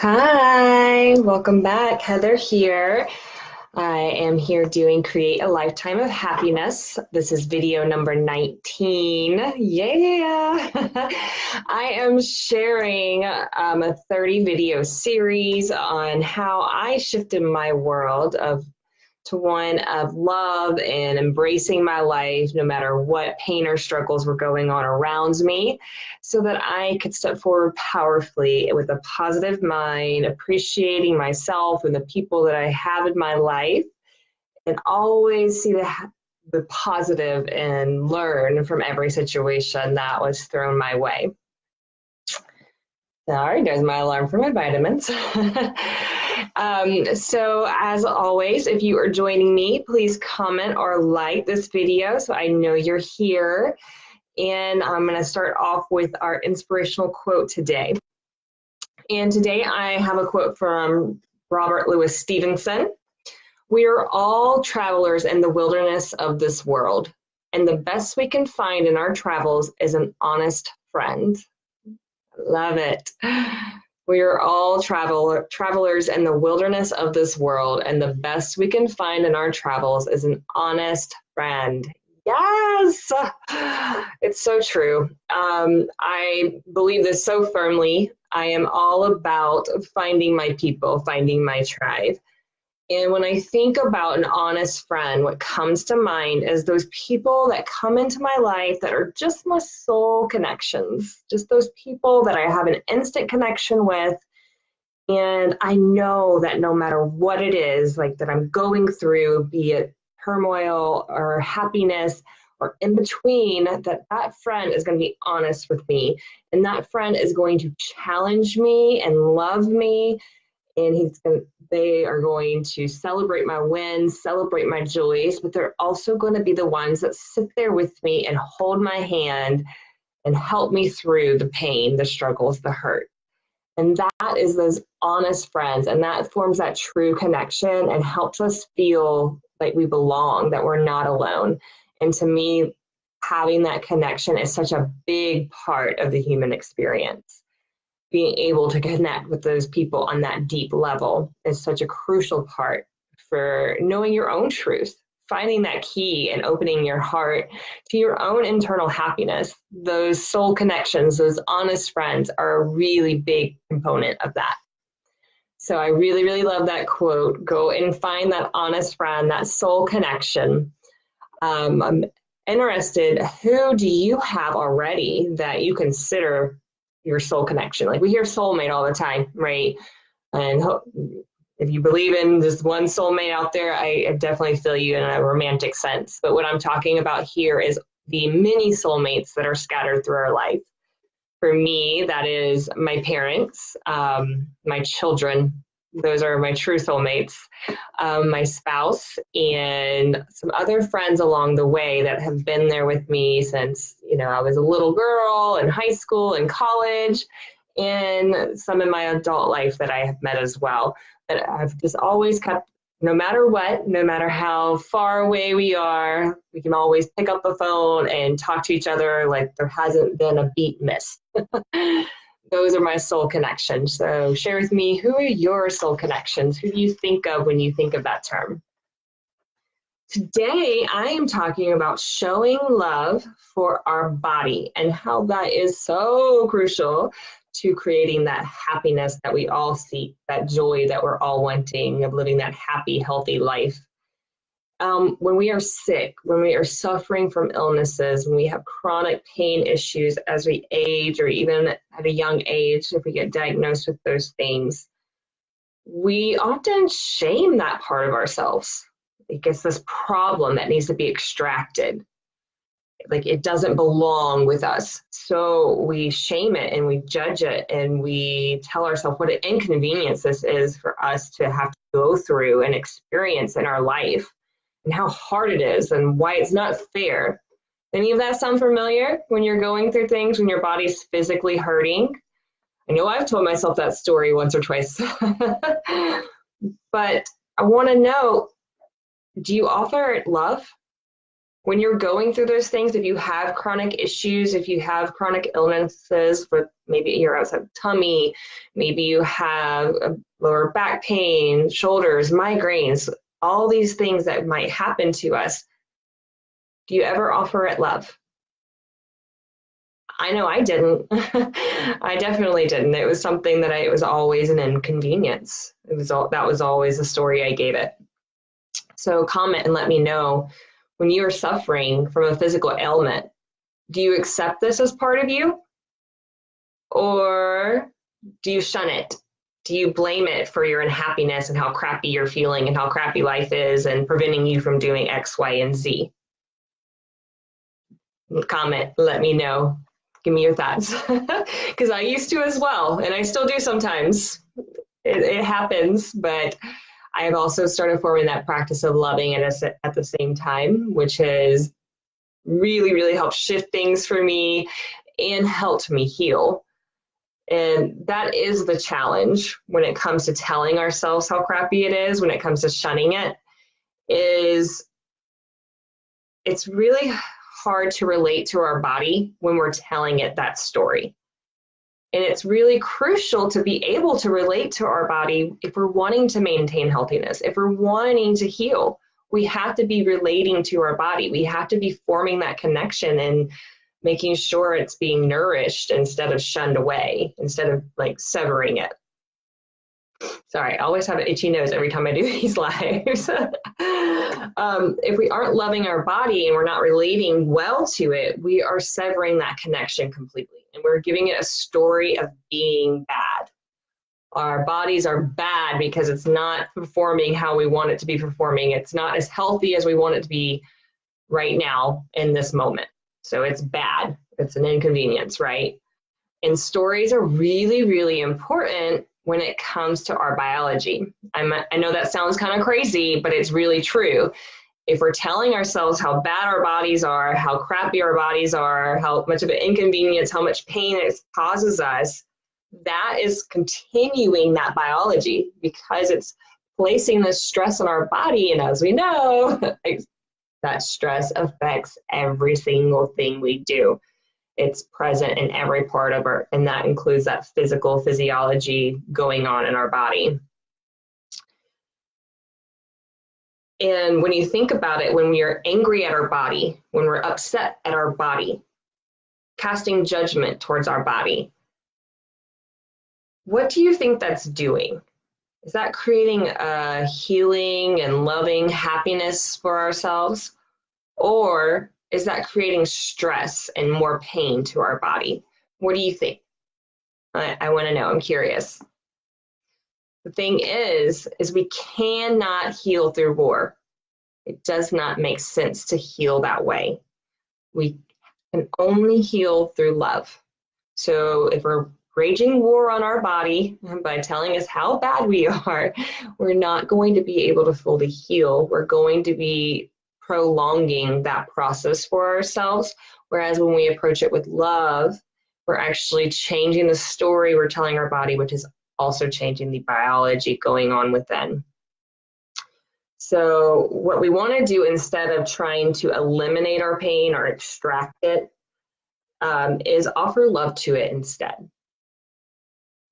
Hi, welcome back. Heather here. I am here doing Create a Lifetime of Happiness. This is video number 19. Yeah. I am sharing a 30 video series on how I shifted my world to one of love and embracing my life, no matter what pain or struggles were going on around me, so that I could step forward powerfully with a positive mind, appreciating myself and the people that I have in my life, and always see the positive and learn from every situation that was thrown my way. Sorry, there's my alarm for my vitamins. So as always, if you are joining me, please comment or like this video so I know you're here. And I'm going to start off with our inspirational quote today. And today I have a quote from Robert Louis Stevenson. We are all travelers in the wilderness of this world, and the best we can find in our travels is an honest friend. Love it. We are all travelers in the wilderness of this world, and the best we can find in our travels is an honest friend. Yes, it's so true. I believe this so firmly. I am all about finding my people, finding my tribe. And when I think about an honest friend, what comes to mind is those people that come into my life that are just my soul connections, just those people that I have an instant connection with. And I know that no matter what it is, like that I'm going through, be it turmoil or happiness or in between, that friend is going to be honest with me. And that friend is going to challenge me and love me, and they are going to celebrate my wins, celebrate my joys, but they're also going to be the ones that sit there with me and hold my hand and help me through the pain, the struggles, the hurt. And that is those honest friends, and that forms that true connection and helps us feel like we belong, that we're not alone. And to me, having that connection is such a big part of the human experience. Being able to connect with those people on that deep level is such a crucial part for knowing your own truth, finding that key and opening your heart to your own internal happiness. Those soul connections, those honest friends are a really big component of that. So I really, really love that quote. Go and find that honest friend, that soul connection. I'm interested, who do you have already that you consider your soul connection? Like, we hear soulmate all the time, right? And if you believe in just one soulmate out there, I definitely feel you in a romantic sense. But what I'm talking about here is the many soulmates that are scattered through our life. For me, that is my parents, my children. Those are my true soulmates, my spouse, and some other friends along the way that have been there with me since, I was a little girl in high school and college, and some in my adult life that I have met as well. That I've just always kept, no matter what, no matter how far away we are, we can always pick up the phone and talk to each other like there hasn't been a beat missed. Those are my soul connections. So share with me, who are your soul connections? Who do you think of when you think of that term? Today, I am talking about showing love for our body and how that is so crucial to creating that happiness that we all seek, that joy that we're all wanting of living that happy, healthy life. When we are sick, when we are suffering from illnesses, when we have chronic pain issues as we age, or even at a young age, if we get diagnosed with those things, we often shame that part of ourselves. It gets this problem that needs to be extracted. Like, it doesn't belong with us. So we shame it and we judge it and we tell ourselves what an inconvenience this is for us to have to go through and experience in our life, and how hard it is and why it's not fair. Any of that sound familiar when you're going through things, when your body's physically hurting? I know I've told myself that story once or twice. But I want to know, do you offer love? When you're going through those things, if you have chronic issues, if you have chronic illnesses with maybe your outside tummy, maybe you have a lower back pain, shoulders, migraines, all these things that might happen to us, do you ever offer it love? I know I didn't. I definitely didn't. It was something that it was always an inconvenience. That was always the story I gave it. So comment and let me know, when you are suffering from a physical ailment, do you accept this as part of you? Or do you shun it? Do you blame it for your unhappiness and how crappy you're feeling and how crappy life is and preventing you from doing X, Y, and Z? Comment, let me know. Give me your thoughts. Because I used to as well, and I still do sometimes. It happens, but I've also started forming that practice of loving it at the same time, which has really, really helped shift things for me and helped me heal. And that is the challenge when it comes to telling ourselves how crappy it is, when it comes to shunning it, is it's really hard to relate to our body when we're telling it that story. And it's really crucial to be able to relate to our body if we're wanting to maintain healthiness, if we're wanting to heal. We have to be relating to our body. We have to be forming that connection and making sure it's being nourished instead of shunned away, instead of like severing it. Sorry, I always have an itchy nose every time I do these lives. If we aren't loving our body and we're not relating well to it, we are severing that connection completely. And we're giving it a story of being bad. Our bodies are bad because it's not performing how we want it to be performing. It's not as healthy as we want it to be right now in this moment. So it's bad. It's an inconvenience, right? And stories are really, really important when it comes to our biology. I know that sounds kind of crazy, but it's really true. If we're telling ourselves how bad our bodies are, how crappy our bodies are, how much of an inconvenience, how much pain it causes us, that is continuing that biology because it's placing the stress on our body. And as we know, that stress affects every single thing we do. It's present in every part of our, and that includes that physical physiology going on in our body. And when you think about it, when we are angry at our body, when we're upset at our body, casting judgment towards our body, what do you think that's doing? Is that creating a healing and loving happiness for ourselves? Or is that creating stress and more pain to our body? What do you think? I want to know. I'm curious. The thing is we cannot heal through war. It does not make sense to heal that way. We can only heal through love. So if we're raging war on our body by telling us how bad we are, we're not going to be able to fully heal. We're going to be prolonging that process for ourselves. Whereas when we approach it with love, we're actually changing the story we're telling our body, which is also changing the biology going on within. So what we want to do instead of trying to eliminate our pain or extract it is offer love to it instead.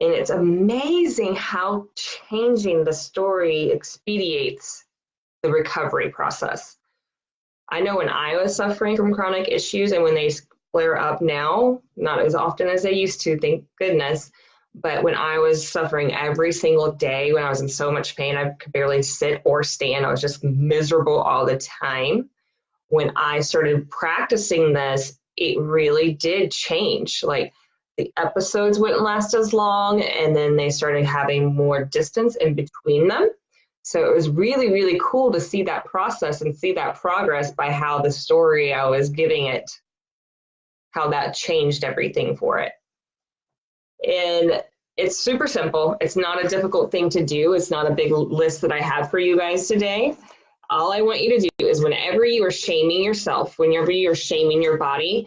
And it's amazing how changing the story expedites the recovery process. I know when I was suffering from chronic issues and when they flare up now, not as often as they used to, thank goodness, but when I was suffering every single day, when I was in so much pain, I could barely sit or stand. I was just miserable all the time. When I started practicing this, it really did change. Like the episodes wouldn't last as long, and then they started having more distance in between them. So it was really, really cool to see that process and see that progress by how the story I was giving it, how that changed everything for it. And it's super simple. It's not a difficult thing to do. It's not a big list that I have for you guys today. All I want you to do is whenever you are shaming yourself, whenever you're shaming your body,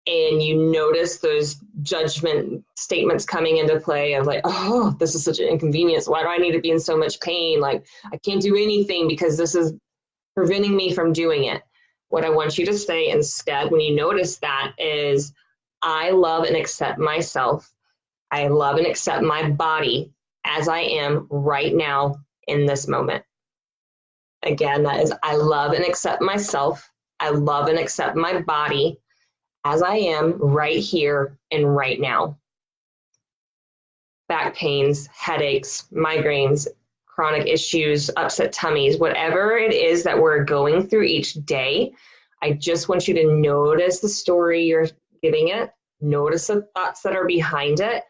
and you notice those judgment statements coming into play of like, oh, this is such an inconvenience. Why do I need to be in so much pain? Like, I can't do anything because this is preventing me from doing it. What I want you to say instead when you notice that is, I love and accept myself. I love and accept my body as I am right now in this moment. Again, that is, I love and accept myself. I love and accept my body as I am right here and right now. Back pains, headaches, migraines, chronic issues, upset tummies, whatever it is that we're going through each day, I just want you to notice the story you're giving it, notice the thoughts that are behind it,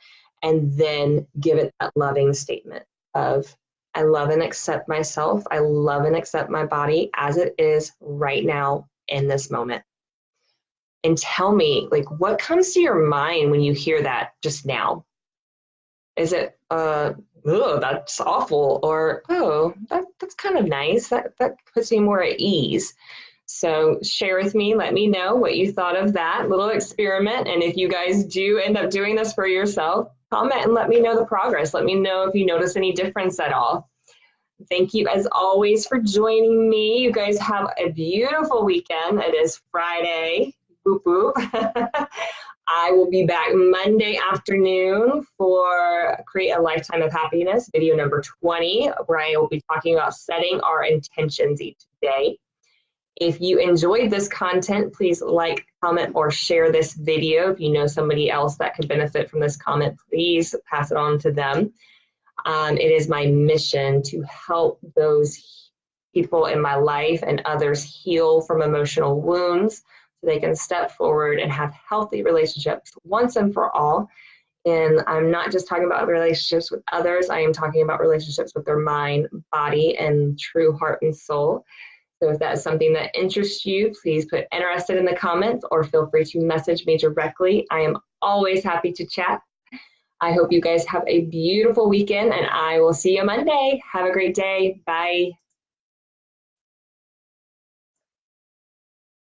and then give it that loving statement of, I love and accept myself. I love and accept my body as it is right now in this moment. And tell me, like, what comes to your mind when you hear that just now? Is it, oh, that's awful, or, oh, that's kind of nice. That puts me more at ease. So share with me, let me know what you thought of that little experiment. And if you guys do end up doing this for yourself, comment and let me know the progress. Let me know if you notice any difference at all. Thank you as always for joining me. You guys have a beautiful weekend. It is Friday. Boop, boop. I will be back Monday afternoon for Create a Lifetime of Happiness, video number 20, where I will be talking about setting our intentions each day. If you enjoyed this content, please like, comment, or share this video. If you know somebody else that could benefit from this comment, please pass it on to them. It is my mission to help those people in my life and others heal from emotional wounds so they can step forward and have healthy relationships once and for all. And I'm not just talking about relationships with others, I am talking about relationships with their mind, body, and true heart and soul. So if that is something that interests you, please put interested in the comments or feel free to message me directly. I am always happy to chat. I hope you guys have a beautiful weekend and I will see you Monday. Have a great day. Bye.